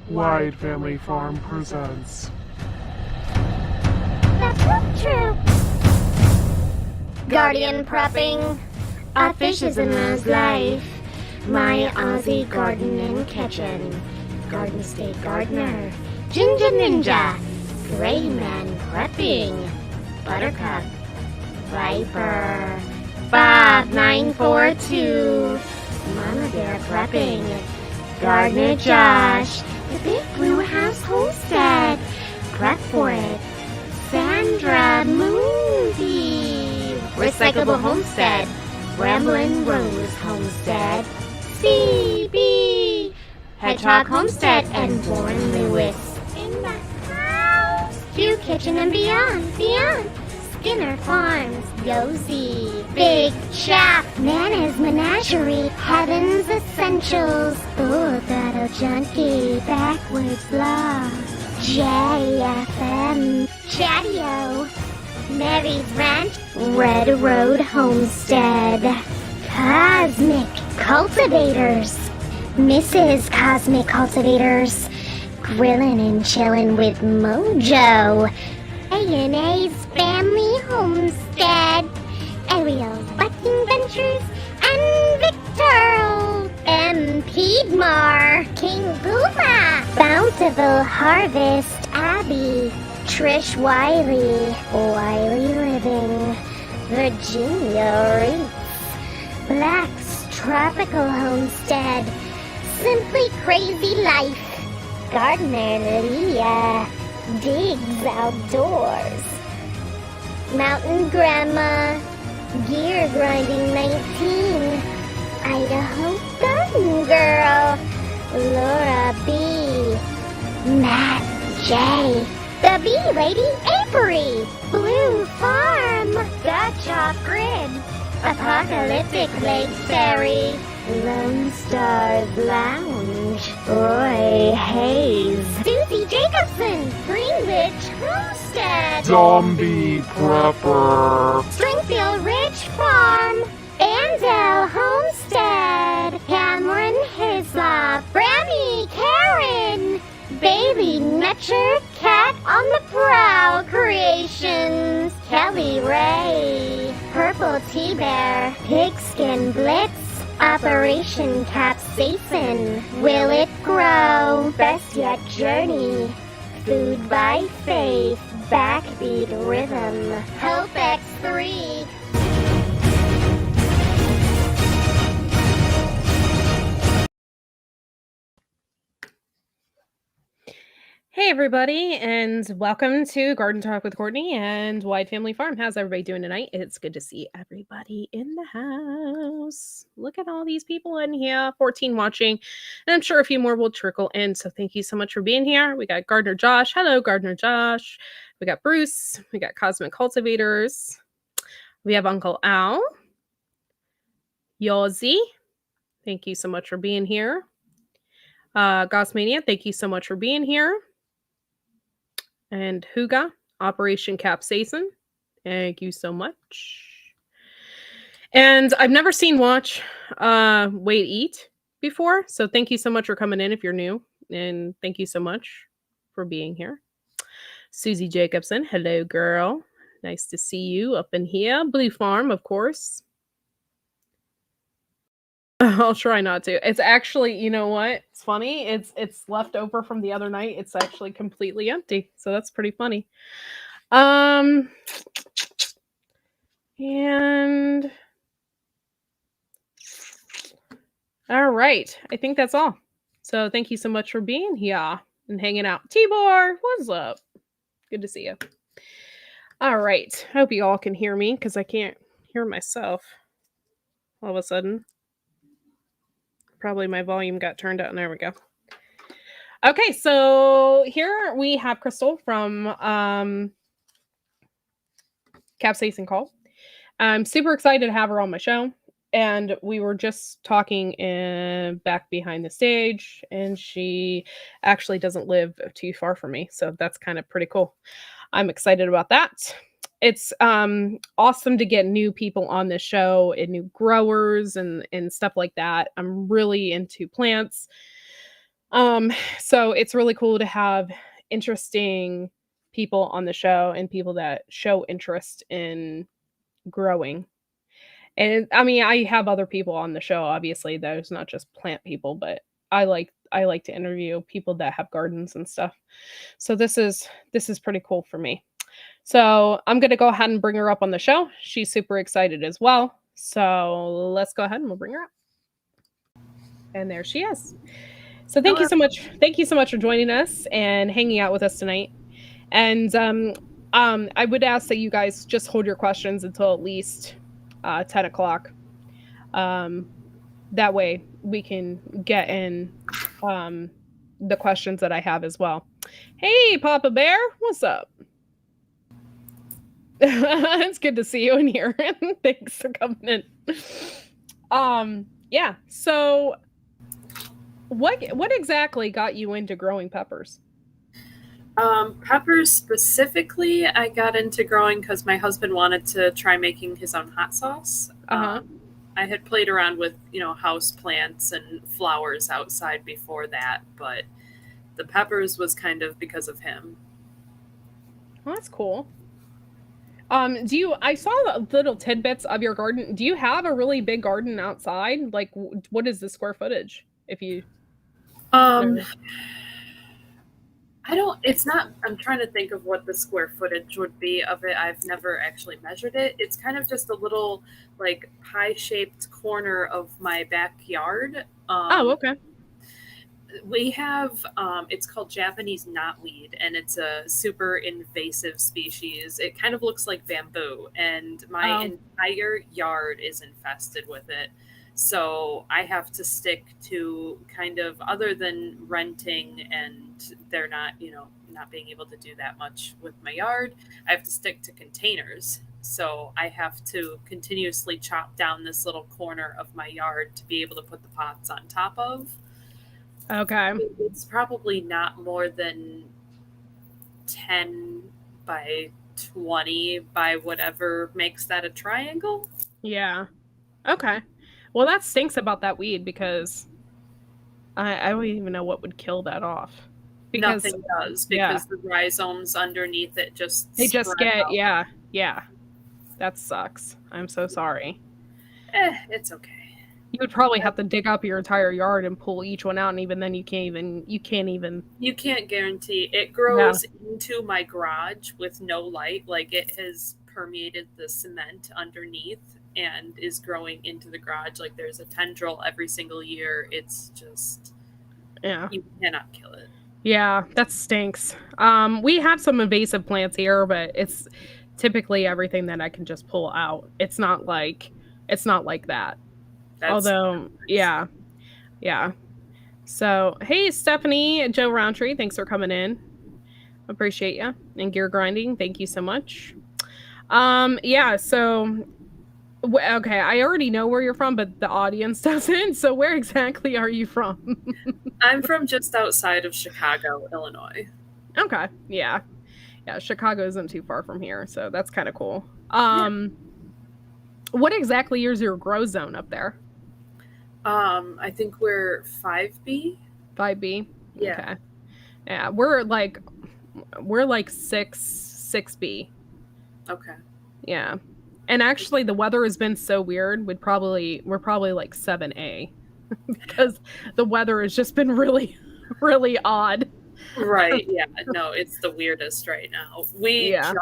Wide Family Farm presents The Poop Troop. Guardian prepping. A fish is in Ma's life. My Aussie garden and kitchen. Garden State Gardener. Ginger Ninja. Gray Man prepping. Buttercup. Viper. 5942. Mama Bear prepping. Gardener Josh. The Big Blue House Homestead. Prep for it. Sandra Moody. Recyclable Homestead. Ramblin' Rose Homestead. CB. Hedgehog Homestead and Warren Lewis. In the house. Hugh Kitchen and Beyond. Skinner Farms. Yosie. Big Chap. Nana's Menagerie. Heaven's Essentials. Battle Junkie. Backwards Law. JFM. Chatio. Mary's Ranch. Red Road Homestead. Cosmic Cultivators. Mrs. Cosmic Cultivators. Grillin' and chillin' with Mojo. A&A's Family Homestead. Ariel's Bucking Ventures. And Victor M. Piedmar. King Puma. Bountiful Harvest. Abby. Trish Wiley. Wiley Living. Virginia Reeds. Black's Tropical Homestead. Simply Crazy Life. Gardener Leah. Digs Outdoors. Mountain Grandma. Gear Grinding 19. Idaho Garden Girl. Laura B. Matt J. The Bee Lady Apiary. Blue Farm. Dutch Off Grid. Apocalyptic Lake Ferry. Lone Stars Lounge. Roy Hayes. Susie Jacobson. Greenwich Homestead. Zombie Prepper. Springfield Ridge Farm. Andel Homestead. Cameron Hislop. Brammy Karen. Bailey Nutcher Cat on the Prowl Creations. Kelly Ray. Purple Tea-Bear. Pigskin Blitz. Operation Capsaicin. Will It Grow? Best Yet Journey. Food by Faith. Backbeat Rhythm. Hope X3. Hey everybody, and welcome to Garden Talk with Courtney and Wide Family Farm. How's everybody doing tonight? It's good to see everybody in the house. Look at all these people in here, 14 watching, and I'm sure a few more will trickle in, so thank you so much for being here. We got Gardener Josh. Hello, Gardener Josh. We got Bruce. We got Cosmic Cultivators. We have Uncle Al. Yosie. Thank you so much for being here. Gossmania, thank you so much for being here. And Huga, Operation Capsaicin. Thank you so much. And I've never seen Watch Wait Eat before, so thank you so much for coming in if you're new. And thank you so much for being here. Susie Jacobson, hello girl. Nice to see you up in here. Blue Farm, of course. I'll try not to. It's actually, you know what? It's funny. It's left over from the other night. It's actually completely empty. So that's pretty funny. And all right. I think that's all. So thank you so much for being here and hanging out. Tibor, what's up? Good to see you. All right. I hope you all can hear me because I can't hear myself all of a sudden. Probably my volume got turned up. There we go. Okay, so here we have Crystal from Capsaicin Cult. I'm super excited to have her on my show. And we were just talking back behind the stage, and she actually doesn't live too far from me. So that's kind of pretty cool. I'm excited about that. It's awesome to get new people on the show and new growers and stuff like that. I'm really into plants. So it's really cool to have interesting people on the show and people that show interest in growing. And I mean, I have other people on the show, obviously, there's not just plant people, but I like to interview people that have gardens and stuff. So this is pretty cool for me. So I'm gonna go ahead and bring her up on the show. She's super excited as well. So let's go ahead and we'll bring her up. And there she is. So thank you so much. Thank you so much for joining us and hanging out with us tonight. And I would ask that you guys just hold your questions until at least 10 o'clock. That way we can get in the questions that I have as well. Hey, Papa Bear, what's up? It's good to see you in here. Thanks for coming in. Yeah. So what exactly got you into growing peppers? Peppers specifically, I got into growing because my husband wanted to try making his own hot sauce. I had played around with, house plants and flowers outside before that, but the peppers was kind of because of him. Well, that's cool. I saw little tidbits of your garden. Do you have a really big garden outside? Like, what is the square footage? If you, I'm trying to think of what the square footage would be of it. I've never actually measured it. It's kind of just a little, like, pie-shaped corner of my backyard. Okay. We have, it's called Japanese knotweed, and it's a super invasive species. It kind of looks like bamboo, and my entire yard is infested with it. So I have to stick to kind of, other than renting, and they're not, not being able to do that much with my yard, I have to stick to containers. So I have to continuously chop down this little corner of my yard to be able to put the pots on top of. Okay. It's probably not more than 10 by 20 by whatever makes that a triangle. Yeah. Okay. Well, that stinks about that weed because I don't even know what would kill that off. Because, nothing does, because the rhizomes underneath it they just get out. Yeah. That sucks. I'm so sorry. It's okay. You would probably have to dig up your entire yard and pull each one out, and even then you can't guarantee it grows into my garage with no light. Like, it has permeated the cement underneath and is growing into the garage. Like, there's a tendril every single year. It's just, you cannot kill it. Yeah, that stinks. We have some invasive plants here, but it's typically everything that I can just pull out. It's not like that. Although, yeah. So, hey, Stephanie, Joe Roundtree, thanks for coming in. Appreciate you. And Gear Grinding, thank you so much. So, okay, I already know where you're from, but the audience doesn't. So, where exactly are you from? I'm from just outside of Chicago, Illinois. Okay, yeah. Chicago isn't too far from here, so that's kind of cool. What exactly is your grow zone up there? I think we're 5B. 5B? Yeah. Okay. Yeah, we're like 6B. Okay. Yeah. And actually the weather has been so weird, we're probably like 7A because the weather has just been really, really odd. Right. Yeah. No, it's the weirdest right now. We just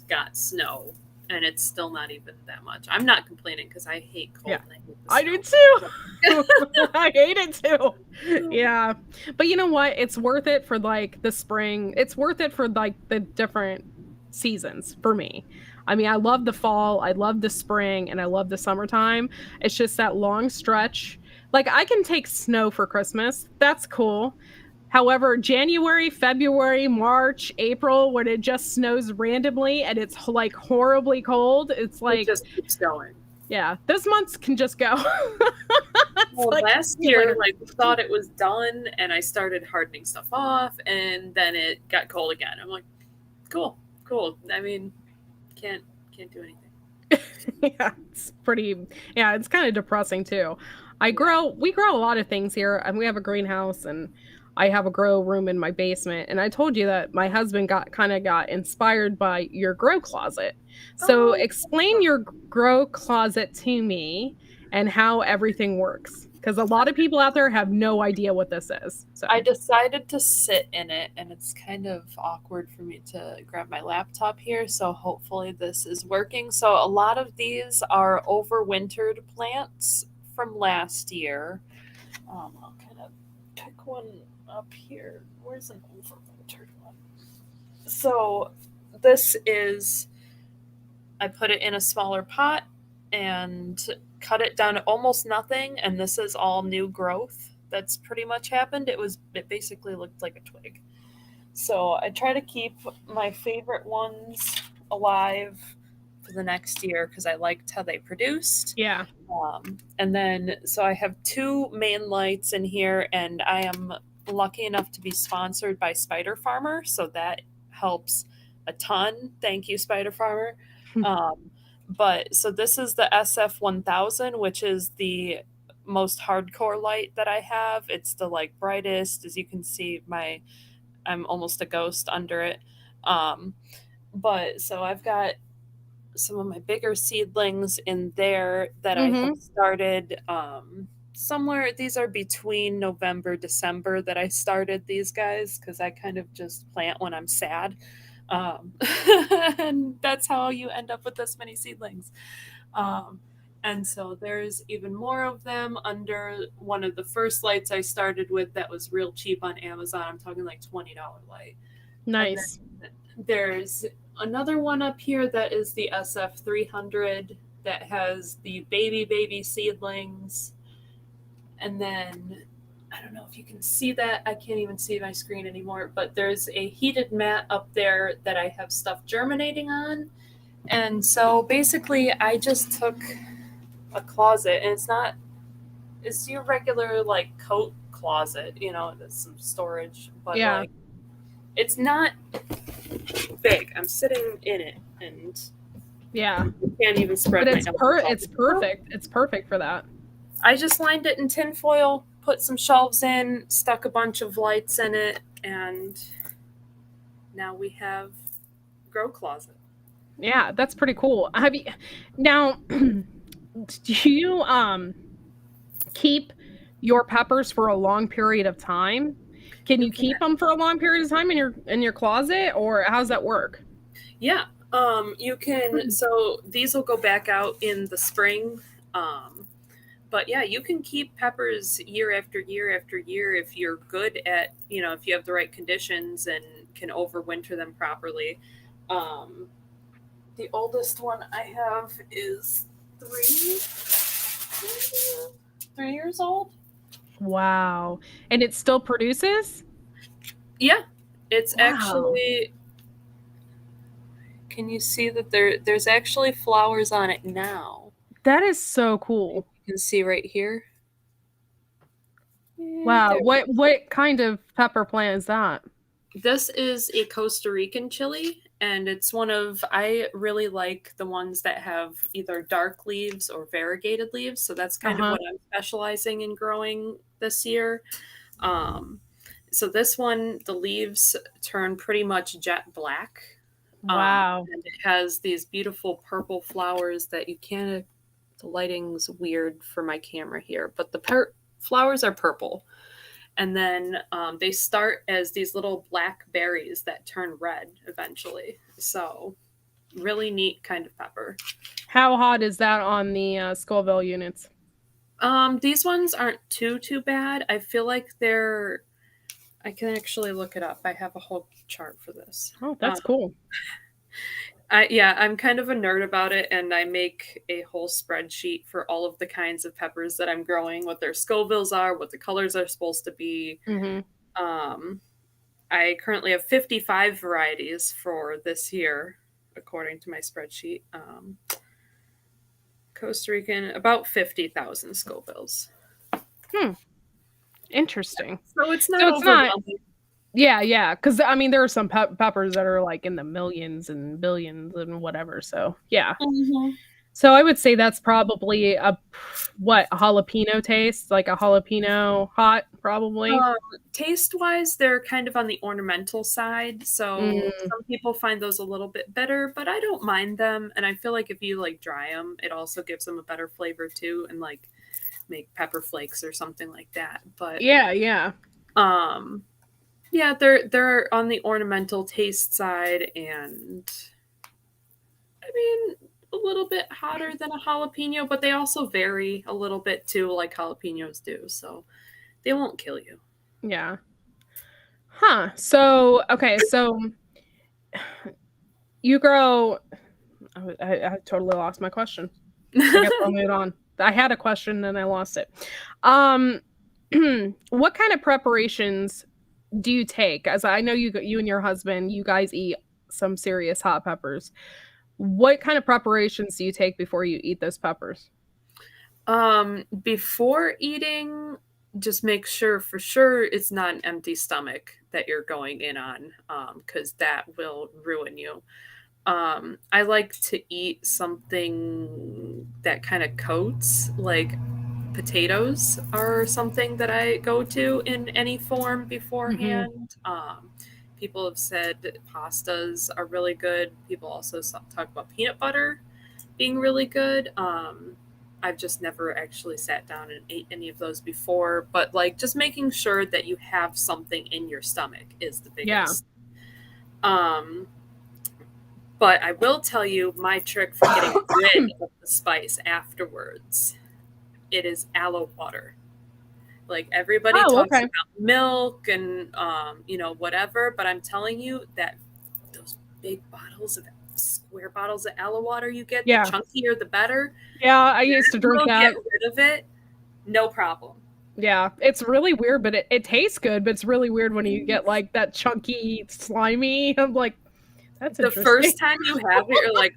got snow. And it's still not even that much. I'm not complaining because I hate cold. Yeah. And I do too. I hate it too. Yeah. But you know what? It's worth it for like the spring. It's worth it for like the different seasons for me. I mean, I love the fall, I love the spring, and I love the summertime. It's just that long stretch. Like, I can take snow for Christmas. That's cool. However, January, February, March, April, when it just snows randomly and it's like horribly cold, it's It like, just keeps going. yeah, those months can just go. It's Well, like last see you year, later. like we thought it was done, and I started hardening stuff off, and then it got cold again. I'm like, cool, cool. I mean, can't do anything. Yeah, it's pretty yeah, it's kind of depressing too. Yeah. We grow a lot of things here and we have a greenhouse and I have a grow room in my basement and I told you that my husband got inspired by your grow closet. So Oh, explain your grow closet to me and how everything works because a lot of people out there have no idea what this is. So, I decided to sit in it, and it's kind of awkward for me to grab my laptop here, so hopefully this is working. So, a lot of these are overwintered plants from last year. I'll kind of pick one up here. Where's an overwintered one? So, this is, I put it in a smaller pot and cut it down to almost nothing, and this is all new growth that's pretty much happened. It basically looked like a twig. So I try to keep my favorite ones alive for the next year because I liked how they produced. yeah. And then, so I have two main lights in here, and I am lucky enough to be sponsored by Spider Farmer, so that helps a ton. Thank you, Spider Farmer. But so this is the SF 1000, which is the most hardcore light that I have. It's the like brightest, as you can see. I'm almost a ghost under it. Um, but so I've got some of my bigger seedlings in there that I Mhm. had started somewhere. These are between November, December that I started these guys because I kind of just plant when I'm sad. Um, and that's how you end up with this many seedlings. Um, and so there's even more of them under one of the first lights I started with that was real cheap on Amazon. I'm talking like $20 light. And Nice. then there's another one up here that is the SF 300 that has the baby seedlings. And then I don't know if you can see that. I can't even see my screen anymore, but there's a heated mat up there that I have stuff germinating on. And so basically, I just took a closet, and it's your regular like coat closet, there's some storage, but Yeah. like it's not big. I'm sitting in it, and Yeah. I can't even spread But my elbows. it's perfect. It's perfect for that. I just lined it in tinfoil, put some shelves in, stuck a bunch of lights in it, and now we have grow closet. Yeah, that's pretty cool. Have you now do you keep your peppers for a long period of time? Can You you can, keep them for a long period of time in your closet or how's that work? yeah. You can. So these will go back out in the spring. But yeah, you can keep peppers year after year after year if you're good at, if you have the right conditions and can overwinter them properly. Um, the oldest one I have is 3 years old. Wow. And it still produces? Yeah, it's Wow. actually. Can you see that there's actually flowers on it now? That is so cool. You can see right here. Wow. There. What kind of pepper plant is that? This is a Costa Rican chili, and I really like the ones that have either dark leaves or variegated leaves. So that's kind of Uh-huh. what I'm specializing in growing this year. Um, so this one, the leaves turn pretty much jet black. Wow. And it has these beautiful purple flowers that you can't, the lighting's weird for my camera here, but the flowers are purple. And then they start as these little black berries that turn red eventually. So, really neat kind of pepper. How hot is that on the Scoville units? These ones aren't too bad. I feel like I can actually look it up. I have a whole chart for this. Oh, that's cool. I'm kind of a nerd about it, and I make a whole spreadsheet for all of the kinds of peppers that I'm growing, what their Scovilles are, what the colors are supposed to be. Um, I currently have 55 varieties for this year, according to my spreadsheet. Costa Rican, about 50,000 Scovilles. Interesting. So it's not So it's not. overwhelming. Yeah. Because I mean, there are some peppers that are like in the millions and billions and whatever. So yeah. Mm-hmm. So I would say that's probably a jalapeno taste, like a jalapeno hot, probably. Taste-wise, they're kind of on the ornamental side, so some people find those a little bit bitter, but I don't mind them. And I feel like if you like dry them, it also gives them a better flavor too, and like make pepper flakes or something like that. But Yeah. yeah, they're on the ornamental taste side, and I mean a little bit hotter than a jalapeno, but they also vary a little bit too, like jalapenos do. So they won't kill you. Yeah. Huh. So okay. So you grow. I totally lost my question. I guess I'll move on. I had a question and I lost it. What kind of preparations do you take? As I know you and your husband, you guys eat some serious hot peppers. What kind of preparations do you take before you eat those peppers? Before eating, just make sure for sure it's not an empty stomach that you're going in on, because that will ruin you. I like to eat something that kind of coats, like potatoes are something that I go to in any form beforehand. People have said pastas are really good. People also talk about peanut butter being really good. I've just never actually sat down and ate any of those before, but like just making sure that you have something in your stomach is the biggest. But I will tell you my trick for getting rid of the spice afterwards. It is aloe water. Like everybody talks about milk and whatever, but I'm telling you that those big square bottles of aloe water you get, the chunkier the better. Yeah, I used to drink that. Get rid of it, no problem. Yeah, it's really weird, but it tastes good. But it's really weird when you get like that chunky, slimy. I'm like, that's the first time you have it, you're like,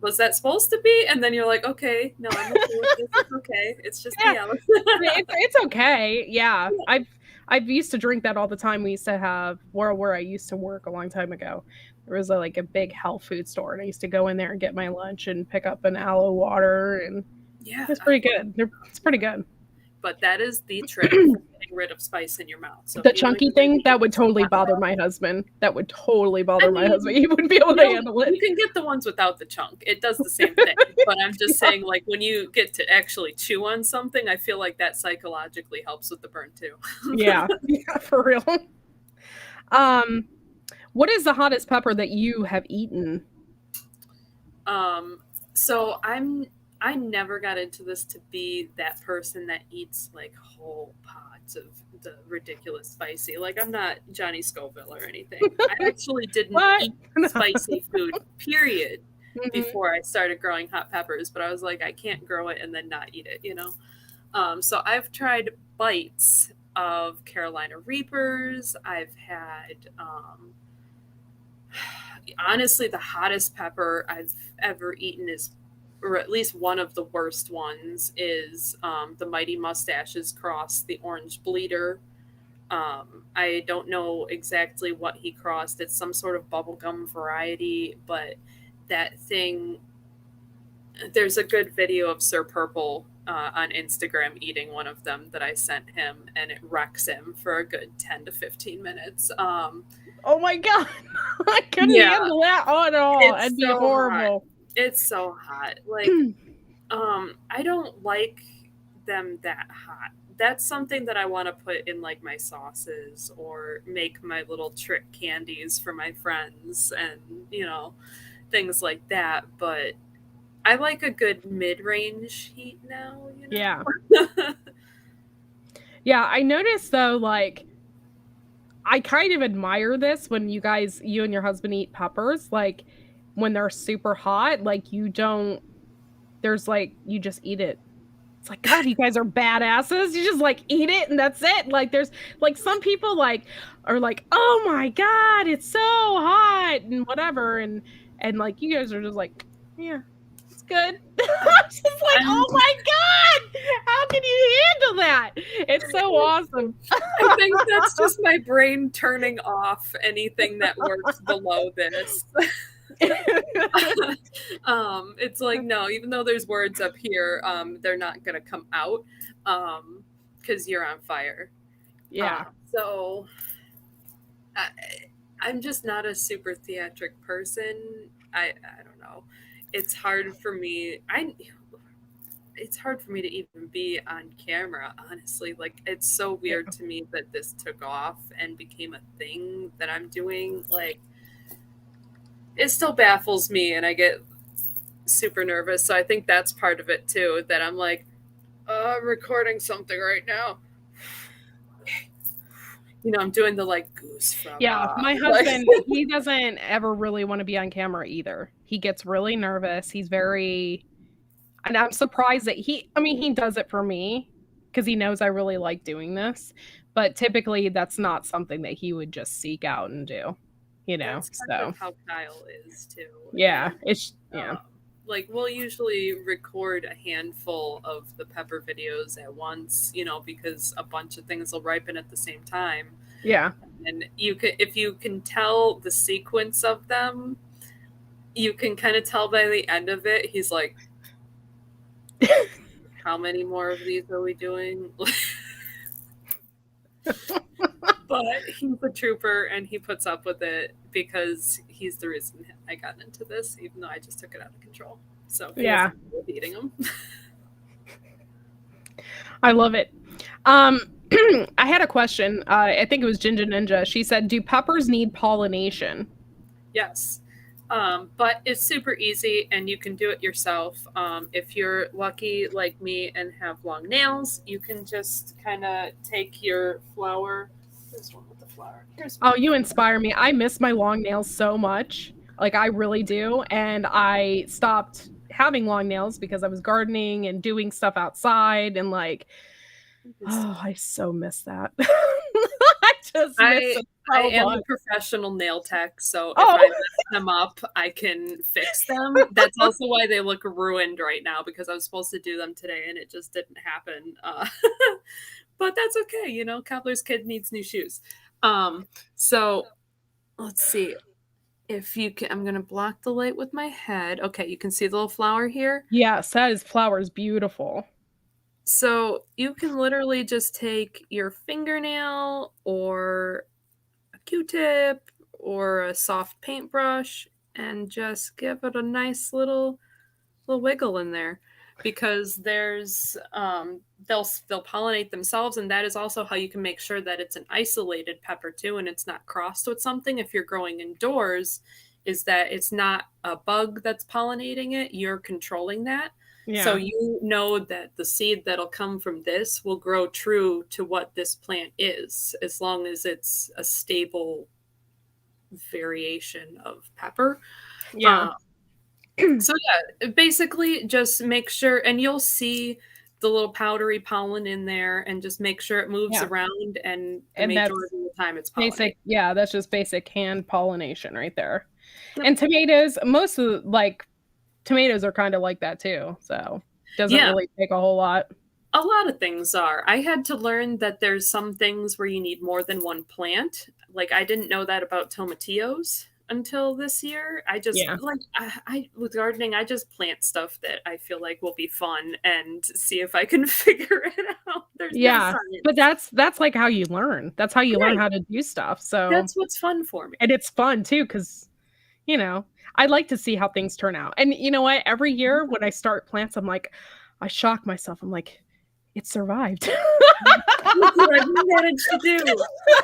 was that supposed to be? And then you're like, okay, no, I'm okay with this. It's okay. It's just the aloe. It's okay. Yeah. I've used to drink that all the time. We used to have where I used to work a long time ago. There was like a big health food store, and I used to go in there and get my lunch and pick up an aloe water, and it's pretty good. It's pretty good. But that is the trick for getting rid of spice in your mouth. So the chunky thing, that would totally bother my husband. That would totally bother my husband. He wouldn't be able to handle it. You can get the ones without the chunk. It does the same thing. But I'm just saying, like, when you get to actually chew on something, I feel like that psychologically helps with the burn too. Yeah, for real. What is the hottest pepper that you have eaten? So I never got into this to be that person that eats like whole pots of the ridiculous spicy. Like I'm not Johnny Scoville or anything. I actually didn't eat spicy food, period, before I started growing hot peppers. But I was like, I can't grow it and then not eat it, So I've tried bites of Carolina Reapers. I've had honestly the hottest pepper I've ever eaten is, or at least one of the worst ones, is the Mighty Mustaches cross the Orange Bleeder. I don't know exactly what he crossed. It's some sort of bubblegum variety, but that thing, there's a good video of Sir Purple on Instagram eating one of them that I sent him, and it wrecks him for a good 10 to 15 minutes. Oh my God. I couldn't handle that at all. It'd be horrible. Hot. It's so hot. Like, I don't like them that hot. That's something that I want to put in like my sauces or make my little trick candies for my friends and, things like that. But I like a good mid-range heat now, Yeah. Yeah, I noticed though, like, I kind of admire this when you and your husband eat peppers, like when they're super hot, like you don't, there's like, you just eat it. It's like, God, you guys are badasses. You just like eat it and that's it. Like there's like some people like are like, oh my God, it's so hot and whatever. And like you guys are just like, yeah, it's good. I'm just like, I'm, oh my God, how can you handle that? It's so awesome. I think that's just my brain turning off anything that works below this. It's like, no, even though there's words up here, they're not gonna come out because you're on fire. Yeah. So I'm just not a super theatric person. I don't know. It's hard for me. It's hard for me to even be on camera, honestly. Like, it's so weird to me that this took off and became a thing that I'm doing. Like, it still baffles me, and I get super nervous. So I think that's part of it too. That I'm like, I'm recording something right now. You know, I'm doing the like goose from. Yeah, my husband, he doesn't ever really want to be on camera either. He gets really nervous. He's very, and I'm surprised that he does it for me because he knows I really like doing this. But typically, that's not something that he would just seek out and do, you know? That's kind of how Kyle is too. Yeah, And, yeah. Like, we'll usually record a handful of the pepper videos at once, you know, because a bunch of things will ripen at the same time. Yeah. And if you can tell the sequence of them, you can kind of tell by the end of it, he's like, how many more of these are we doing? But he's a trooper and he puts up with it because he's the reason I got into this, even though I just took it out of control. So yeah, beating him. I love it. I had a question. I think it was Ginger Ninja. She said, "Do peppers need pollination?" Yes. But it's super easy and you can do it yourself. If you're lucky like me and have long nails, you can just kind of take your flower. There's one with the flower. Oh, you inspire me. I miss my long nails so much. Like, I really do. And I stopped having long nails because I was gardening and doing stuff outside. And like, oh, I so miss that. I just miss it. I am a professional nail tech, so if Oh. I mess them up, I can fix them. That's also why they look ruined right now, because I was supposed to do them today and it just didn't happen. But that's okay, you know, cobbler's kid needs new shoes. So let's see. If you can, I'm going to block the light with my head. Okay, you can see the little flower here? Yes, that flower is beautiful. So you can literally just take your fingernail or a Q-tip or a soft paintbrush and just give it a nice little wiggle in there, because there's they'll pollinate themselves, and that is also how you can make sure that it's an isolated pepper too, and it's not crossed with something if you're growing indoors, is that it's not a bug that's pollinating it, you're controlling that. Yeah. So you know that the seed that'll come from this will grow true to what this plant is, as long as it's a stable variation of pepper. Yeah. So yeah, basically just make sure, and you'll see the little powdery pollen in there, and just make sure it moves around, and the majority of the time it's pollinated. Basic, yeah, that's just basic hand pollination right there. Yep. And tomatoes, most of tomatoes are kind of like that too, so doesn't really take a whole lot. A lot of things are. I had to learn that there's some things where you need more than one plant. Like, I didn't know that about tomatillos until this year. I just I with gardening, I just plant stuff that I feel like will be fun and see if I can figure it out. There's no science. But that's like how you learn. That's how you learn how to do stuff. So that's what's fun for me. And it's fun too, because you know, I like to see how things turn out. And you know what? Every year when I start plants, I'm like, I shock myself. I'm like, it survived. That's what I managed to do.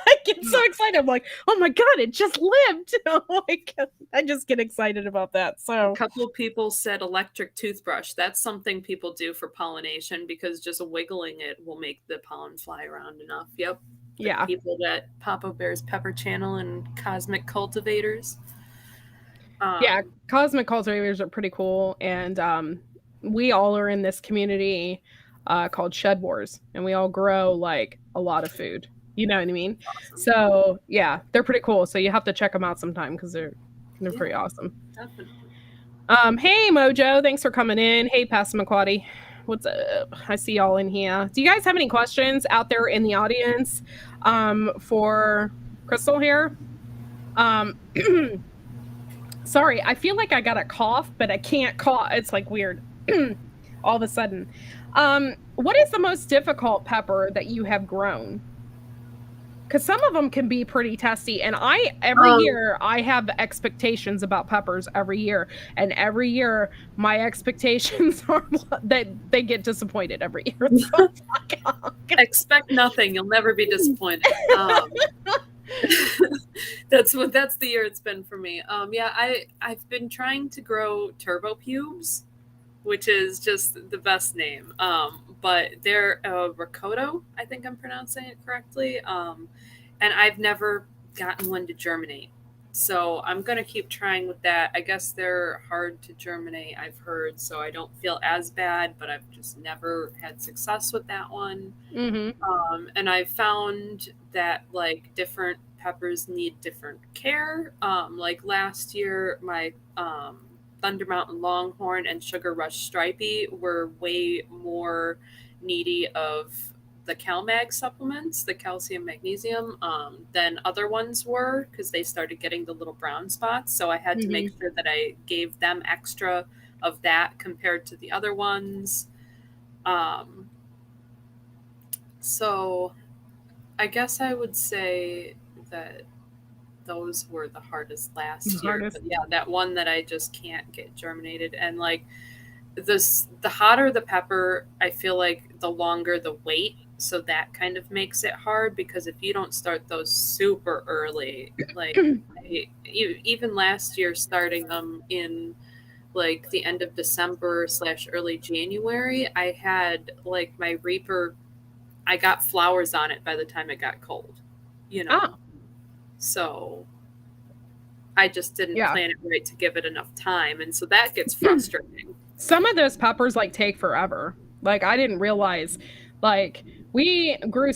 I get so excited. I'm like, oh my God, it just lived. I just get excited about that. So a couple of people said electric toothbrush. That's something people do for pollination, because just wiggling it will make the pollen fly around enough. Yep. Yeah. people that Papa Bear's Pepper Channel and Cosmic Cultivators. Yeah, cosmic cultivators are pretty cool, and we all are in this community called Shed Wars, and we all grow like a lot of food. You know what I mean? Awesome. So yeah, they're pretty cool. So you have to check them out sometime because they're pretty awesome. Definitely. Hey Mojo, thanks for coming in. Hey Passamaquoddy, what's up? I see y'all in here. Do you guys have any questions out there in the audience for Crystal here? Sorry, I feel like I got a cough, but I can't cough. It's like weird all of a sudden. What is the most difficult pepper that you have grown? Because some of them can be pretty testy, and every year I have expectations about peppers every year, and every year my expectations are that they get disappointed every year. So expect nothing; you'll never be disappointed. That's the year it's been for me. I've been trying to grow turbo pubes, which is just the best name. But they're Ricotta, I think I'm pronouncing it correctly. And I've never gotten one to germinate. So I'm going to keep trying with that. I guess they're hard to germinate, I've heard, so I don't feel as bad, but I've just never had success with that one. Mm-hmm. And I found that like different peppers need different care. Like last year, my Thunder Mountain Longhorn and Sugar Rush Stripey were way more needy of the CalMag supplements, the calcium magnesium, than other ones were because they started getting the little brown spots. So I had to make sure that I gave them extra of that compared to the other ones. So I guess I would say that those were the hardest last year. But yeah, that one that I just can't get germinated. And like the hotter the pepper, I feel like the longer the wait. So that kind of makes it hard because if you don't start those super early, like even last year starting them in like the end of December / early January, I had like my Reaper, I got flowers on it by the time it got cold, you know? Oh. So I just didn't plan it right to give it enough time. And so that gets frustrating. Some of those peppers like take forever. Like I didn't realize, like we grew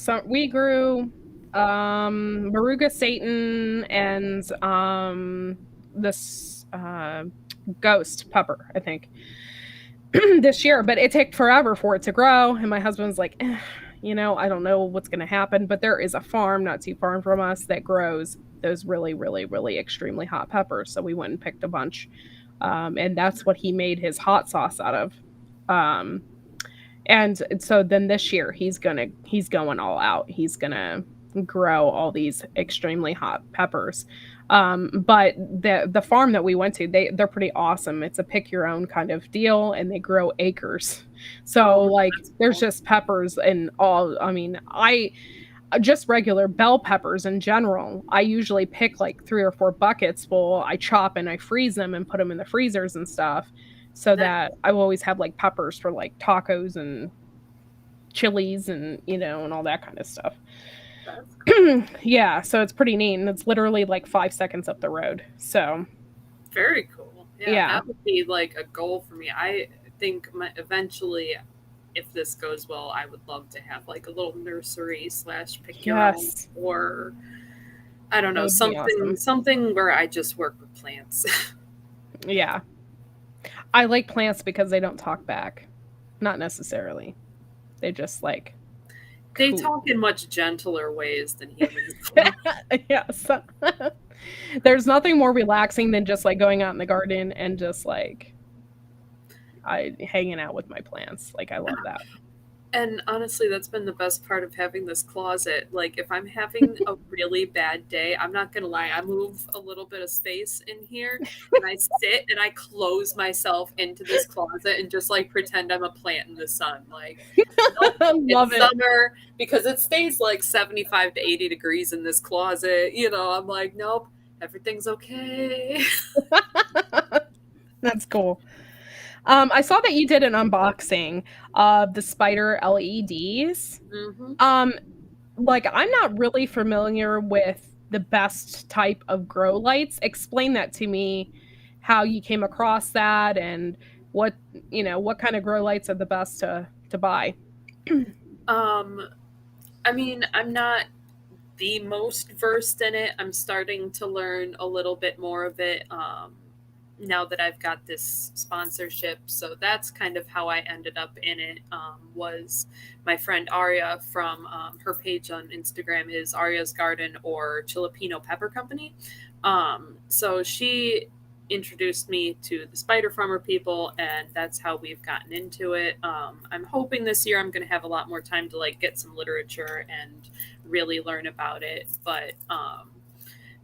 Maruga Satan and this ghost pepper, I think, this year, but it took forever for it to grow. And my husband's like, I don't know what's going to happen, but there is a farm not too far from us that grows those really, really, really extremely hot peppers. So we went and picked a bunch. And that's what he made his hot sauce out of. And so then this year he's going all out. He's going to grow all these extremely hot peppers. But the farm that we went to, they're pretty awesome. It's a pick your own kind of deal, and they grow acres. So like there's just peppers and all. I mean, just regular bell peppers in general. I usually pick like 3 or 4 buckets full. I chop and I freeze them and put them in the freezers and stuff, so that I will always have like peppers for like tacos and chilies and and all that kind of stuff. Cool. Yeah, so it's pretty neat, and it's literally like 5 seconds up the road. So very cool. Yeah, that would be like a goal for me. I think eventually, if this goes well, I would love to have like a little nursery / pick your own, or I don't know, something where I just work with plants. Yeah. I like plants because they don't talk back. Not necessarily. They just like they talk in much gentler ways than humans. Yes. There's nothing more relaxing than just like going out in the garden and just like hanging out with my plants. Like I love that. And honestly, that's been the best part of having this closet. Like if I'm having a really bad day, I'm not going to lie, I move a little bit of space in here and I sit and I close myself into this closet and just like pretend I'm a plant in the sun. Like love it's summer because it stays like 75 to 80 degrees in this closet. I'm like, nope, everything's okay. That's cool. I saw that you did an unboxing of the spider LEDs. Mm-hmm. like, I'm not really familiar with the best type of grow lights. Explain that to me, how you came across that and what, what kind of grow lights are the best to buy. Um, I mean, I'm not the most versed in it. I'm starting to learn a little bit more of it now that I've got this sponsorship. So that's kind of how I ended up in it. Was my friend Aria from her page on Instagram is Aria's Garden or Chilipino Pepper Company. So she introduced me to the spider farmer people, and that's how we've gotten into it. I'm hoping this year I'm going to have a lot more time to like get some literature and really learn about it. But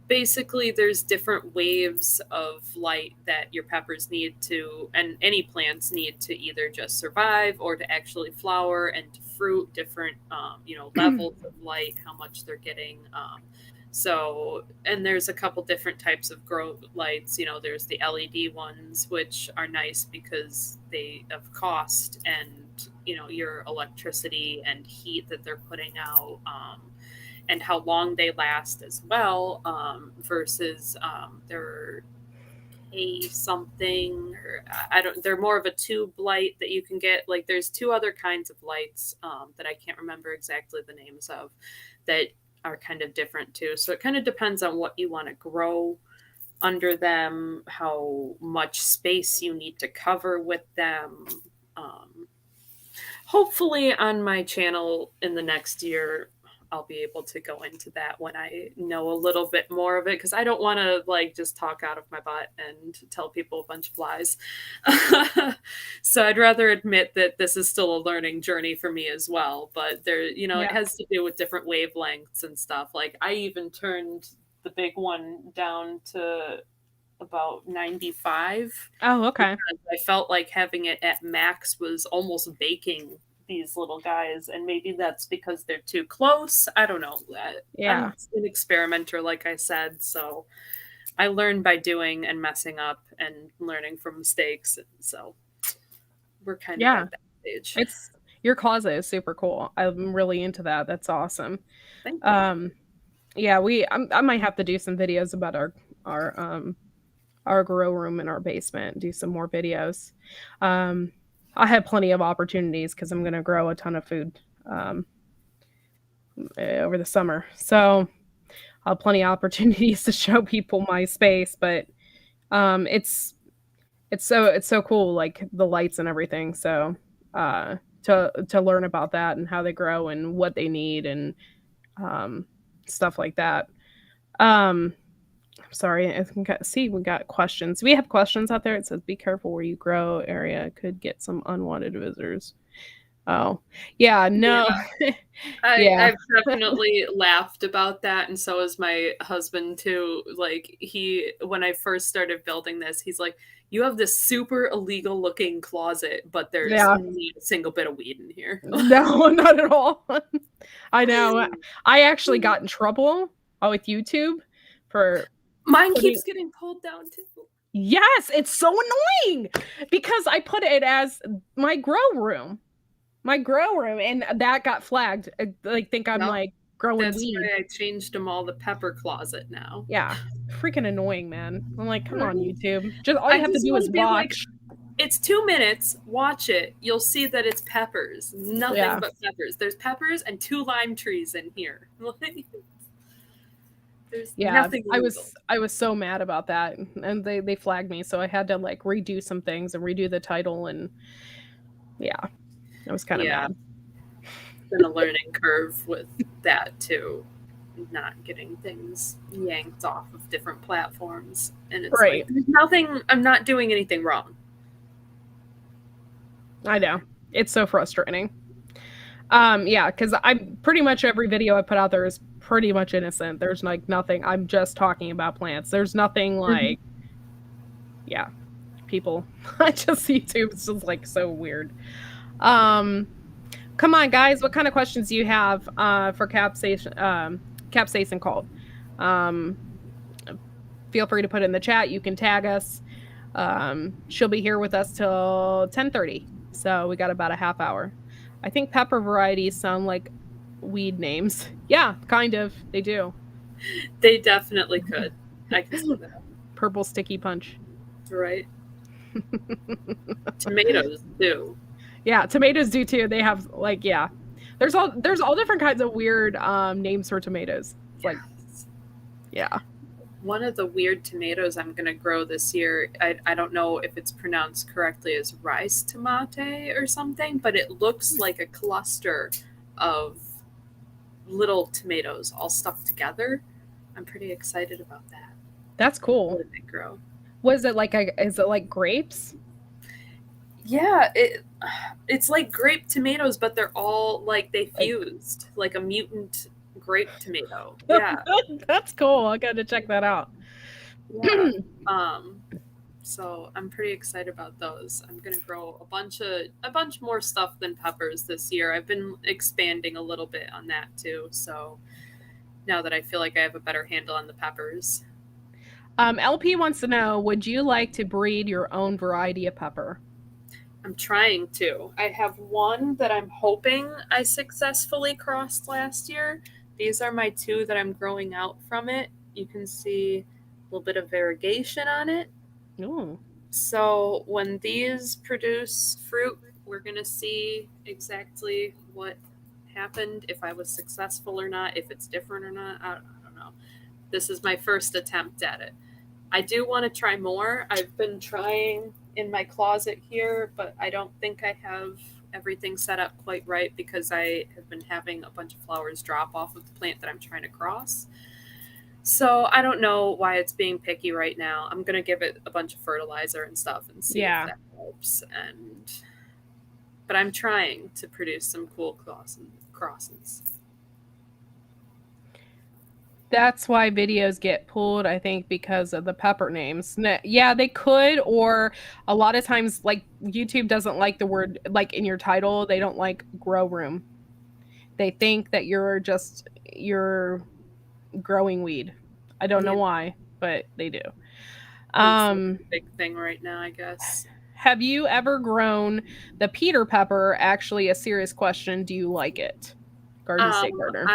basically, there's different waves of light that your peppers need to, and any plants need to either just survive or to actually flower and to fruit. Different, levels of light, how much they're getting. So, and there's a couple different types of grow lights. There's the LED ones, which are nice because they of cost and your electricity and heat that they're putting out. And how long they last as well, versus their a something, or I don't. They're more of a tube light that you can get. Like there's two other kinds of lights that I can't remember exactly the names of, that are kind of different too. So it kind of depends on what you want to grow under them, how much space you need to cover with them. Um, Hopefully on my channel in the next year I'll be able to go into that when I know a little bit more of it, because I don't want to like just talk out of my butt and tell people a bunch of lies. So I'd rather admit that this is still a learning journey for me as well. But there, it Yeah. has to do with different wavelengths and stuff. Like I even turned the big one down to about 95 Oh, okay. because I felt like having it at max was almost baking these little guys, and maybe that's because they're too close. I don't know. Yeah. I'm an experimenter, like I said, so I learn by doing and messing up and learning from mistakes. So we're kind of Yeah. at that stage. It's your closet is super cool. I'm really into that. That's awesome. Thank you. Yeah, I might have to do some videos about our grow room in our basement, do some more videos. I have plenty of opportunities because I'm going to grow a ton of food over the summer. So I'll have plenty of opportunities to show people my space, but it's it's so cool, like the lights and everything. So to learn about that and how they grow and what they need and um, stuff like that. Um, I'm sorry, I think see we got questions. We have questions out there. It says, "Be careful where you grow. Area could get some unwanted visitors." Oh, yeah, Yeah. no, yeah, I've definitely laughed about that, and so is my husband too. Like when I first started building this, he's like, "You have this super illegal looking closet, but there's yeah. not a single bit of weed in here." No, not at all. I know. I actually got in trouble with YouTube for Mine putting. keeps getting pulled down too. Yes, it's so annoying because I put it as my grow room, and that got flagged. Like, think I'm Well, like growing that's weed. why I changed them all the pepper closet now. Yeah, freaking annoying, man. I'm like, come on, Right? YouTube. Just all I you have to just do want is to be like, watch. it's 2 minutes. Watch it. You'll see that it's peppers. Nothing Yeah, but peppers. There's peppers and 2 lime trees in here. There's yeah. nothing I illegal. was I was so mad about that, and they flagged me, so I had to like redo some things and redo the title, and yeah, I was kind of Yeah, mad. been a learning curve with that too. Not getting things yanked off of different platforms. And it's like, Right. there's nothing, I'm not doing anything wrong. I know. It's so frustrating. Yeah, because I'm pretty much every video I put out there is pretty much innocent. There's like nothing. I'm just talking about plants. There's nothing like, yeah, people. I just YouTube is just like so weird. Come on, guys. What kind of questions do you have for Capsaicin Cult? Feel free to put it in the chat. You can tag us. She'll be here with us till 10:30. So we got about a half hour. I think pepper varieties sound like weed names. Yeah, kind of. They do. They definitely could. I can see that. Purple sticky punch. Right. Tomatoes too. Yeah, tomatoes do too. They have like yeah. There's all different kinds of weird names for tomatoes. It's like yeah. One of the weird tomatoes I'm going to grow this year, I don't know if it's pronounced correctly as rice tomate or something, but it looks like a cluster of little tomatoes all stuck together. I'm pretty excited about that. That's cool. How did they grow? Was it like is it like grapes? Yeah, it's like grape tomatoes, but they're all like they fused, like a mutant grape tomato. Yeah. That's cool. I gotta check that out. Yeah. So I'm pretty excited about those. I'm gonna grow a bunch more stuff than peppers this year. I've been expanding a little bit on that too. So now that I feel like I have a better handle on the peppers. LP wants to know, would you like to breed your own variety of pepper? I'm trying to. I have one that I'm hoping I successfully crossed last year. These are my two that I'm growing out from it. You can see a little bit of variegation on it. Ooh. So when these produce fruit, we're going to see exactly what happened, if I was successful or not, if it's different or not. I don't know. This is my first attempt at it. I do want to try more. I've been trying in my closet here, but I don't think I have everything set up quite right because I have been having a bunch of flowers drop off of the plant that I'm trying to cross. So I don't know why it's being picky right now. I'm gonna give it a bunch of fertilizer and stuff and see if that helps. But I'm trying to produce some cool crosses. That's why videos get pulled, I think, because of the pepper names. Yeah, they could, or a lot of times, like, YouTube doesn't like the word, like, in your title, they don't like grow room. They think that you're growing weed. I don't know why, but they do. Big thing right now, I guess. Have you ever grown the Peter pepper? Actually, a serious question. Do you like it? Garden State Gardener.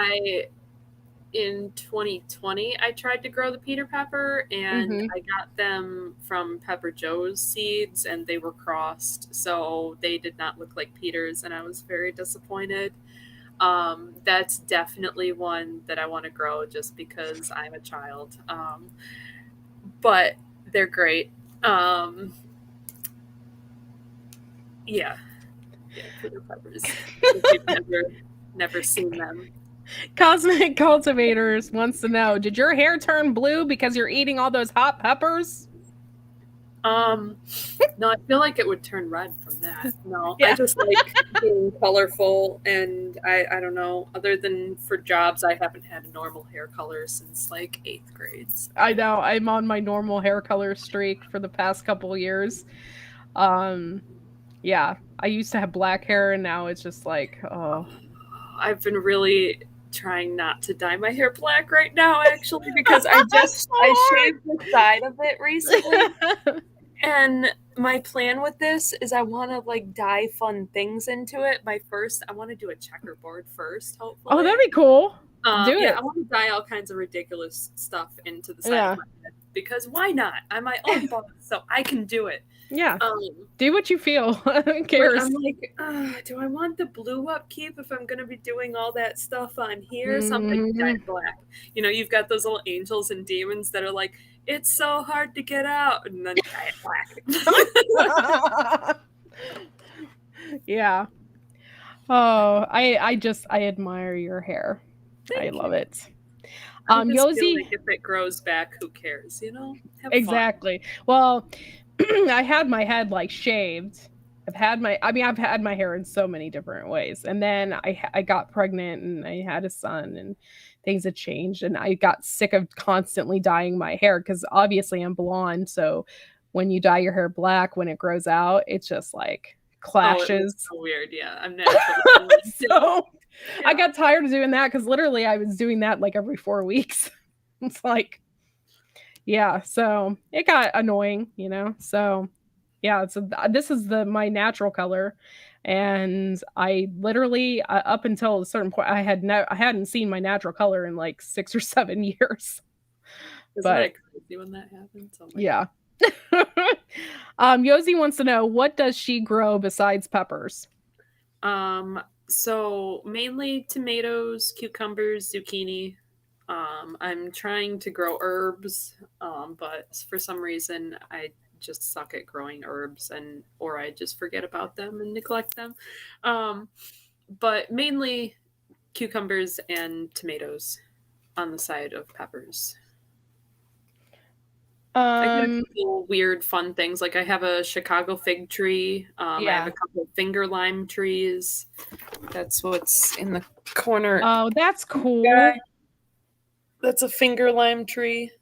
In 2020, I tried to grow the Peter pepper, and I got them from Pepper Joe's seeds, and they were crossed, so they did not look like Peters, and I was very disappointed. That's definitely one that I want to grow just because I'm a child. But they're great. Yeah, Peter peppers. If you've never seen them. Cosmic Cultivators wants to know, did your hair turn blue because you're eating all those hot peppers? No, I feel like it would turn red from that. No, I just like being colorful, and I don't know. Other than for jobs, I haven't had a normal hair color since like 8th grade. So. I know. I'm on my normal hair color streak for the past couple of years. Yeah, I used to have black hair, and now it's just like, oh. I've been really trying not to dye my hair black right now, actually, because I shaved the side of it recently. And my plan with this is I want to like dye fun things into it. I want to do a checkerboard first, hopefully. Oh, that'd be cool. Do it. I want to dye all kinds of ridiculous stuff into the side of my head because why not? I'm my own boss, so I can do it. Yeah. Do what you feel. Who cares? I'm like, do I want the blue upkeep if I'm going to be doing all that stuff on here? Something dye black. You know, you've got those little angels and demons that are like, it's so hard to get out, and then dye it black. Yeah. Oh, I admire your hair. I love it. Yosi, like if it grows back, who cares? You know. Exactly. Well, I had my head like shaved. I've had my hair in so many different ways. And then I got pregnant and I had a son and things had changed. And I got sick of constantly dyeing my hair because obviously I'm blonde. So when you dye your hair black, when it grows out, it's just like clashes. So weird. Yeah. I'm naturally. So yeah. I got tired of doing that because literally I was doing that like every 4 weeks. It's like, yeah, so it got annoying, you know. So yeah, so this is my natural color. And I literally, up until a certain point, I hadn't seen my natural color in like 6 or 7 years. Isn't But that crazy when that happens? Oh my yeah. Yosi wants to know, what does she grow besides peppers? So mainly tomatoes, cucumbers, zucchini. I'm trying to grow herbs, but for some reason I just suck at growing herbs, and or I just forget about them and neglect them. Um, but mainly cucumbers and tomatoes on the side of peppers. I got a Um, couple weird, fun things. Like I have a Chicago fig tree. I have yeah. a couple finger lime trees. That's what's in the corner. Oh, that's cool. Guy. That's a finger lime tree.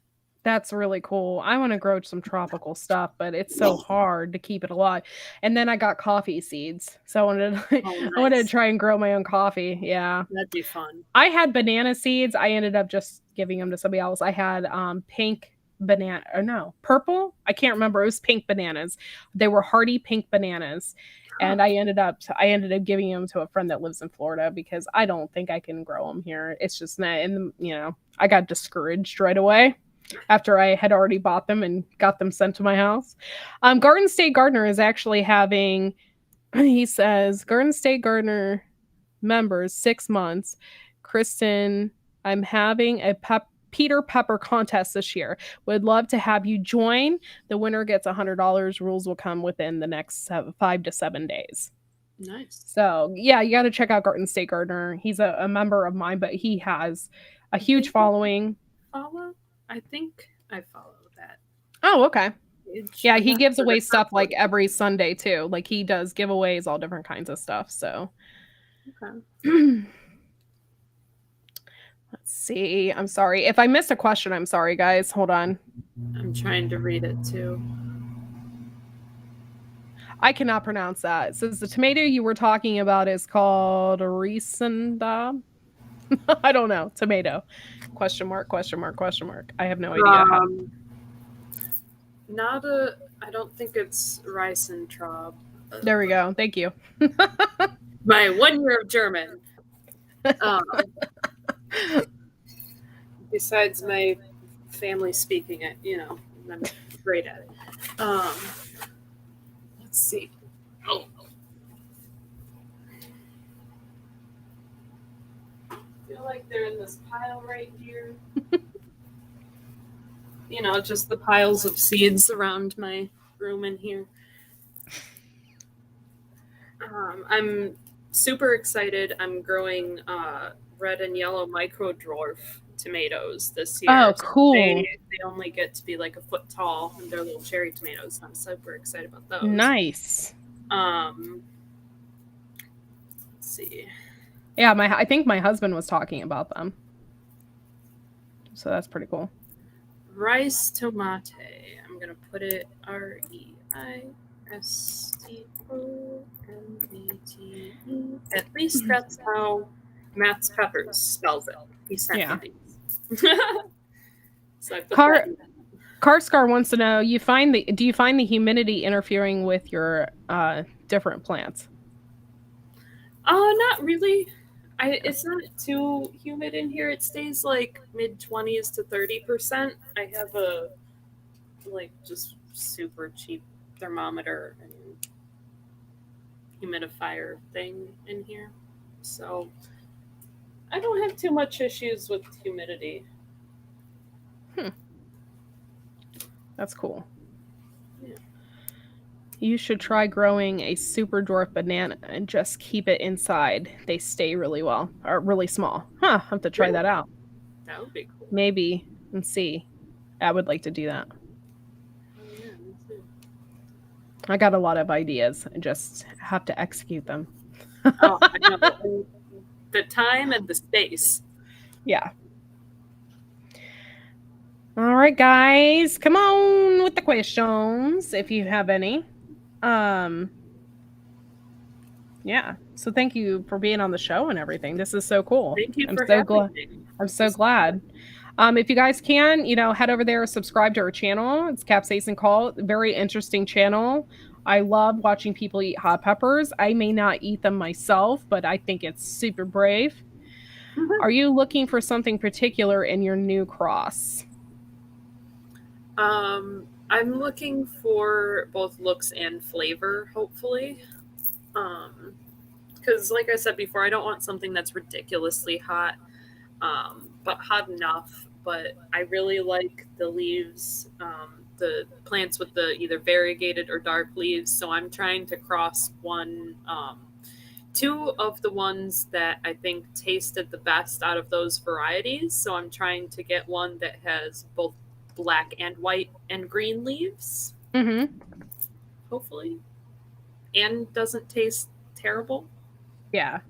That's really cool. I want to grow some tropical stuff, but it's so hard to keep it alive. And then I got coffee seeds. So I wanted to, Oh, I wanted to nice. try and grow my own coffee. Yeah. That'd be fun. I had banana seeds. I ended up just giving them to somebody else. I had pink banana, or no, purple. I can't remember. It was pink bananas. They were hardy pink bananas. And Huh. I ended up giving them to a friend that lives in Florida because I don't think I can grow them here. It's just not in the, I got discouraged right away after I had already bought them and got them sent to my house. Garden State Gardener is actually having, he says, Garden State Gardener members 6 months. Kristen, I'm having a Peter Pepper contest this year. Would love to have you join. The winner gets $100. Rules will come within the next 5 to 7 days. Nice. So yeah, you got to check out Garden State Gardener. He's a member of mine, but he has a huge following. Follow? I think I follow that. Oh, okay. Yeah, he gives Not away sure. stuff like every Sunday too. Like he does giveaways, all different kinds of stuff. So Okay. let's see. I'm sorry. If I missed a question, I'm sorry, guys. Hold on. I'm trying to read it too. I cannot pronounce that. It says the tomato you were talking about is called Risenda. I don't know. Tomato. Question mark, question mark, question mark. I have no idea. I don't think it's Reisentraub. There we go. Thank you. My 1 year of German. Besides my family speaking it, I'm great at it. Let's see. Oh. I feel like they're in this pile right here. Just the piles of seeds around my room in here. I'm super excited. I'm growing red and yellow microdwarf tomatoes this year. Oh, cool. They only get to be like a foot tall, and they're little cherry tomatoes. And I'm super excited about those. Nice. Let's see. Yeah, I think my husband was talking about them. So that's pretty cool. Rice tomate. I'm gonna put it REISTOMATE. At least that's how Matt's Peppers spells it. He sent me these. So I put that in. Carscar wants to know, do you find the humidity interfering with your different plants? Not really. It's not too humid in here. It stays like mid-20s to 30%. I have a just super cheap thermometer and humidifier thing in here. So I don't have too much issues with humidity. That's cool. Yeah. You should try growing a super dwarf banana and just keep it inside. They stay really well, or really small. Huh, I'll have to try that out. That would be cool. Maybe, and see. I would like to do that. Oh, yeah, me too. I got a lot of ideas. I just have to execute them. Oh, I know. The time and the space. Yeah. All right, guys, come on with the questions if you have any. Yeah. So thank you for being on the show and everything. This is so cool. Thank you I'm for so having glad. me. I'm so glad. If you guys can, head over there, subscribe to our channel. It's Capsaicin Cult. Very interesting channel. I love watching people eat hot peppers. I may not eat them myself, but I think it's super brave. Are you looking for something particular in your new cross? I'm looking for both looks and flavor, hopefully. Because, like I said before, I don't want something that's ridiculously hot, but hot enough. But I really like the leaves, the plants with the either variegated or dark leaves. So I'm trying to cross two of the ones that I think tasted the best out of those varieties. So I'm trying to get one that has both black and white and green leaves, Mm-hmm. hopefully, and doesn't taste terrible. Yeah.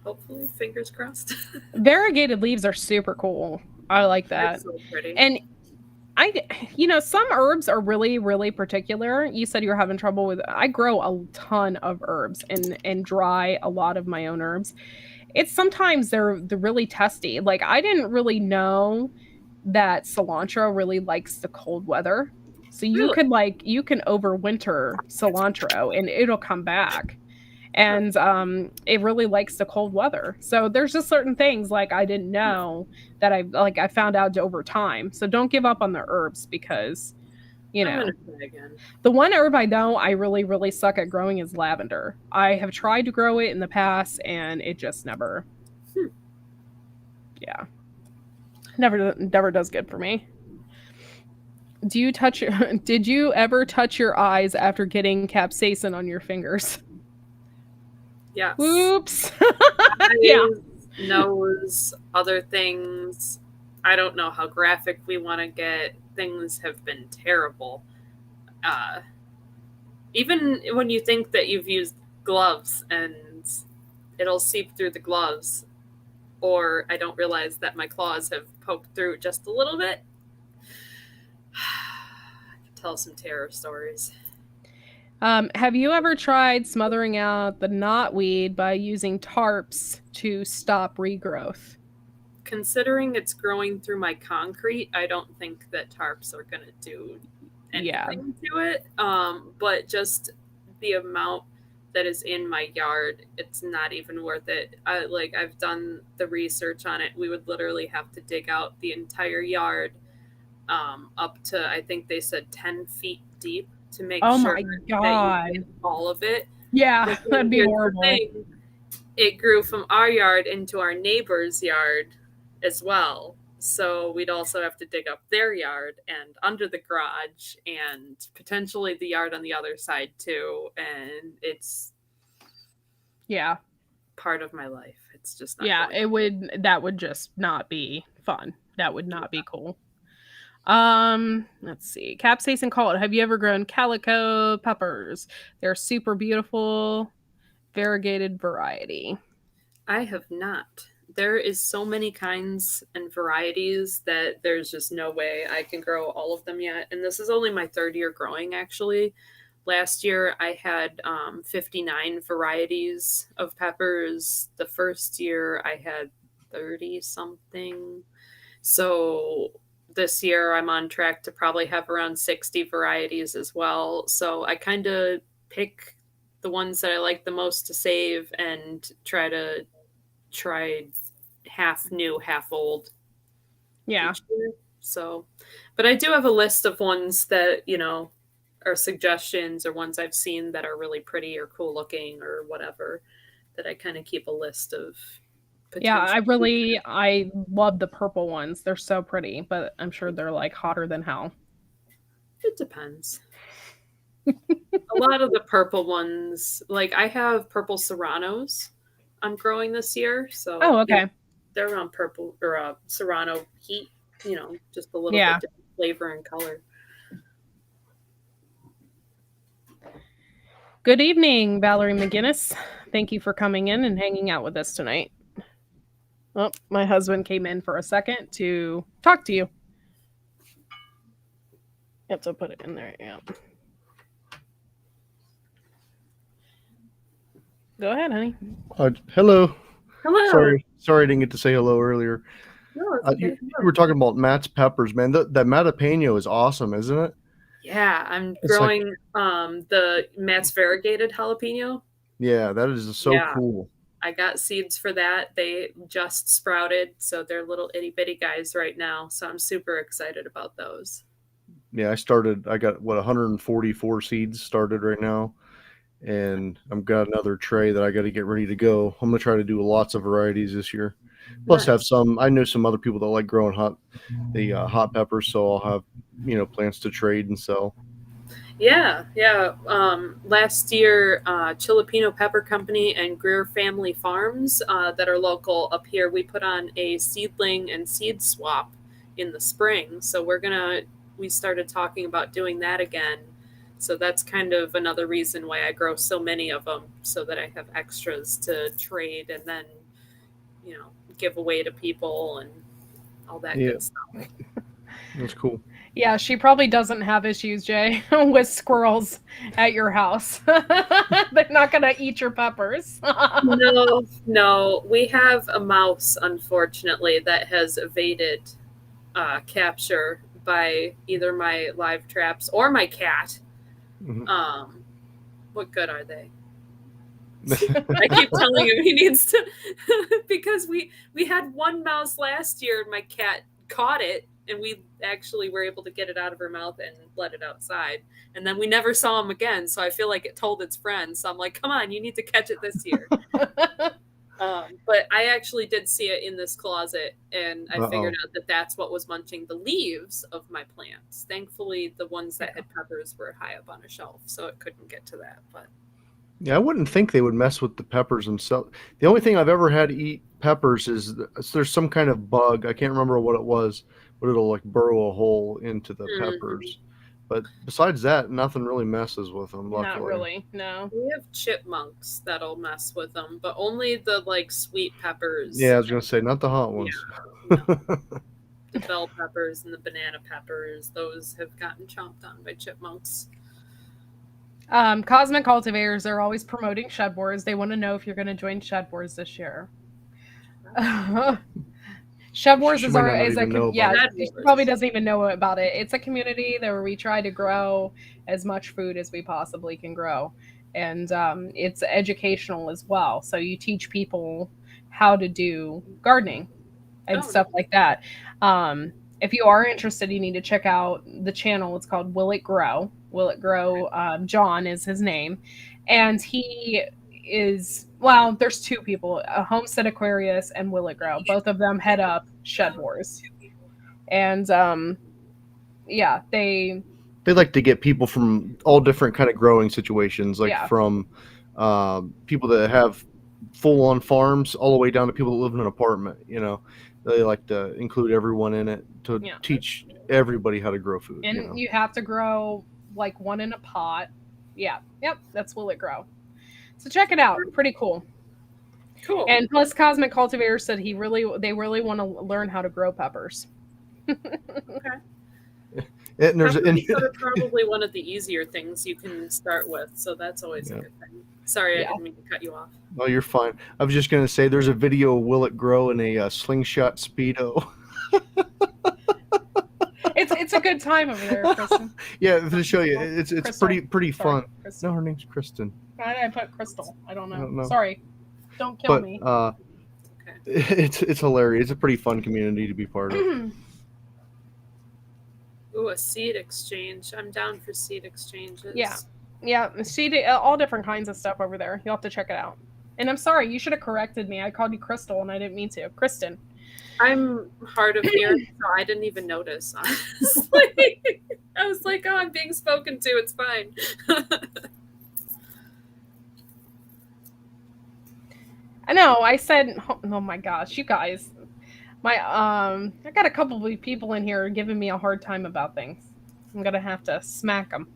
Hopefully, fingers crossed. Variegated leaves are super cool. I like They're that. so pretty. And some herbs are really, really particular. You said you were having trouble with. I grow a ton of herbs and dry a lot of my own herbs. It's sometimes they're really testy. Like I didn't really know that cilantro really likes the cold weather. So Really? you can overwinter cilantro and it'll come back. And it really likes the cold weather. So there's just certain things like I didn't know that I found out over time. So don't give up on the herbs because you I'm know gonna try again. the one herb I know I really really suck at growing is lavender. I have tried to grow it in the past and it just never yeah never does good for me. Do you touch your did you ever touch your eyes after getting capsaicin on your fingers? Yes. Oops. Yeah. Eyes, nose, other things. I don't know how graphic we want to get. Things have been terrible. Uh, Even when you think that you've used gloves and it'll seep through the gloves, or I don't realize that my claws have poked through just a little bit. Tell some terror stories. Have you ever tried smothering out the knotweed by using tarps to stop regrowth? Considering it's growing through my concrete, I don't think that tarps are going to do Yeah. anything to it. But just the amount that is in my yard, it's not even worth it. I've done the research on it. We would literally have to dig out the entire yard, up to I think they said 10 feet deep to make Oh sure my that God. you get all of it. Yeah, that'd be Here's the horrible. thing, it grew from our yard into our neighbor's yard as well. So we'd also have to dig up their yard and under the garage and potentially the yard on the other side too. And it's Yeah. part of my life. It's just not Yeah, going. that would just not be fun. That would not be cool. Let's see. Capsaicin Cult. Have you ever grown calico peppers? They're super beautiful, variegated variety. I have not. There is so many kinds and varieties that there's just no way I can grow all of them yet. And this is only my third year growing, actually. Last year I had 59 varieties of peppers. The first year I had 30 something. So this year I'm on track to probably have around 60 varieties as well. So I kind of pick the ones that I like the most to save and try half new, half old Yeah. each year. So, but I do have a list of ones that, are suggestions or ones I've seen that are really pretty or cool looking or whatever, that I kind of keep a list of Yeah, potential. I love the purple ones. They're so pretty, but I'm sure they're like hotter than hell. It depends. A lot of the purple ones, like I have purple serranos I'm growing this year. So Oh, okay. they're around purple or serrano heat, just a little Yeah. bit different flavor and color. Good evening, Valerie McGinnis. Thank you for coming in and hanging out with us tonight. Oh, my husband came in for a second to talk to you. Have to put it in there. Yeah. Go ahead, honey. Hello. Hello. Sorry, I didn't get to say hello earlier. No, it's okay. You were talking about Matt's peppers, man. That jalapeno is awesome, isn't it? Yeah, I'm It's like, growing the Matt's variegated jalapeno. yeah, that is so Yeah. cool. I got seeds for that. They just sprouted, so they're little itty bitty guys right now. So I'm super excited about those. Yeah, I got what 144 seeds started right now, and I've got another tray that I got to get ready to go. I'm gonna try to do lots of varieties this year. Plus, have Nice. some. I know some other people that like growing hot peppers, so I'll have plants to trade and sell. Yeah, yeah. Last year, Chilipino Pepper Company and Greer Family Farms that are local up here, we put on a seedling and seed swap in the spring. So we started talking about doing that again. So that's kind of another reason why I grow so many of them, so that I have extras to trade and then, give away to people and all that Yeah, good stuff. that's cool. Yeah, she probably doesn't have issues, Jay, with squirrels at your house. They're not going to eat your peppers. No, no. We have a mouse, unfortunately, that has evaded capture by either my live traps or my cat. Mhm. What good are they? I keep telling him he needs to because we had one mouse last year and my cat caught it and we actually were able to get it out of her mouth and let it outside. And then we never saw him again, so I feel like it told its friends. So I'm like, come on, you need to catch it this year. But I actually did see it in this closet, and I figured out that that's what was munching the leaves of my plants. Thankfully, the ones that had peppers were high up on a shelf, so it couldn't get to that. But Yeah, I wouldn't think they would mess with the peppers themselves. The only thing I've ever had to eat peppers is there's some kind of bug. I can't remember what it was, but it'll like burrow a hole into the peppers. But besides that, nothing really messes with them, Not luckily. really, no. we have chipmunks that'll mess with them, but only the like sweet peppers. Yeah, I was gonna say not the hot ones. Yeah, no. The bell peppers and the banana peppers, those have gotten chomped on by chipmunks. Cosmic cultivators are always promoting Shed Wars. They want to know if you're going to join Shed Wars this year. Shed Wars She is might our not is a even know yeah. about it. She probably doesn't even know about it. It's a community where we try to grow as much food as we possibly can grow, and it's educational as well. So you teach people how to do gardening and stuff like that. If you are interested, you need to check out the channel. It's called Will It Grow? Will It Grow? John is his name, and he is there's two people, Homestead Aquarius and Will It Grow. Both of them head up Shed Wars, and yeah, they like to get people from all different kind of growing situations, like from people that have full on farms all the way down to people that live in an apartment. They like to include everyone in it to teach everybody how to grow food. And you have to grow like one in a pot. Yeah. Yep. That's Will It Grow. So check it out. Pretty cool. Cool. And plus Cosmic Cultivator said they really want to learn how to grow peppers. Okay. And there's probably one of the easier things you can start with, so that's always a good thing. Sorry, I didn't mean to cut you off. No, you're fine. I was just going to say there's a video of Will It Grow in a slingshot Speedo. It's a good time over there, Kristen. Yeah, to show you, it's Crystal. pretty fun. Crystal. No, her name's Kristen. I put Crystal. I don't know. I don't know. Sorry. Don't kill me. It's hilarious. It's a pretty fun community to be part of. Ooh, a seed exchange. I'm down for seed exchanges. Yeah. Seed, all different kinds of stuff over there. You'll have to check it out. And I'm sorry, you should have corrected me. I called you Crystal and I didn't mean to. Kristen. I'm hard of hearing, so I didn't even notice, honestly. I was like, oh, I'm being spoken to. It's fine. I know. I said, oh my gosh, you guys. I got a couple of people in here giving me a hard time about things. I'm gonna have to smack them.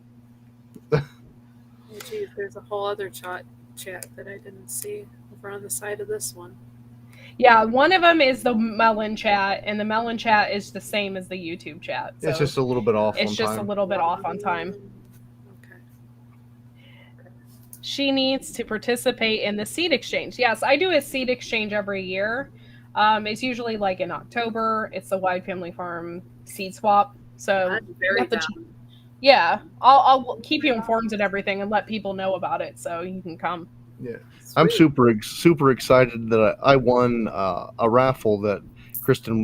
Oh, geez, there's a whole other chat that I didn't see over on the side of this one. Yeah, one of them is the melon chat, and the melon chat is the same as the YouTube chat. So it's just a little bit off. It's just a little bit off on time. Okay. She needs to participate in the seed exchange. Yes, I do a seed exchange every year. It's usually like in October. It's the Wide Family Farm seed swap. So Yeah, I'll keep you informed and everything, and let people know about it so you can come. Yeah, Sweet. I'm super excited that I won a raffle that Kristen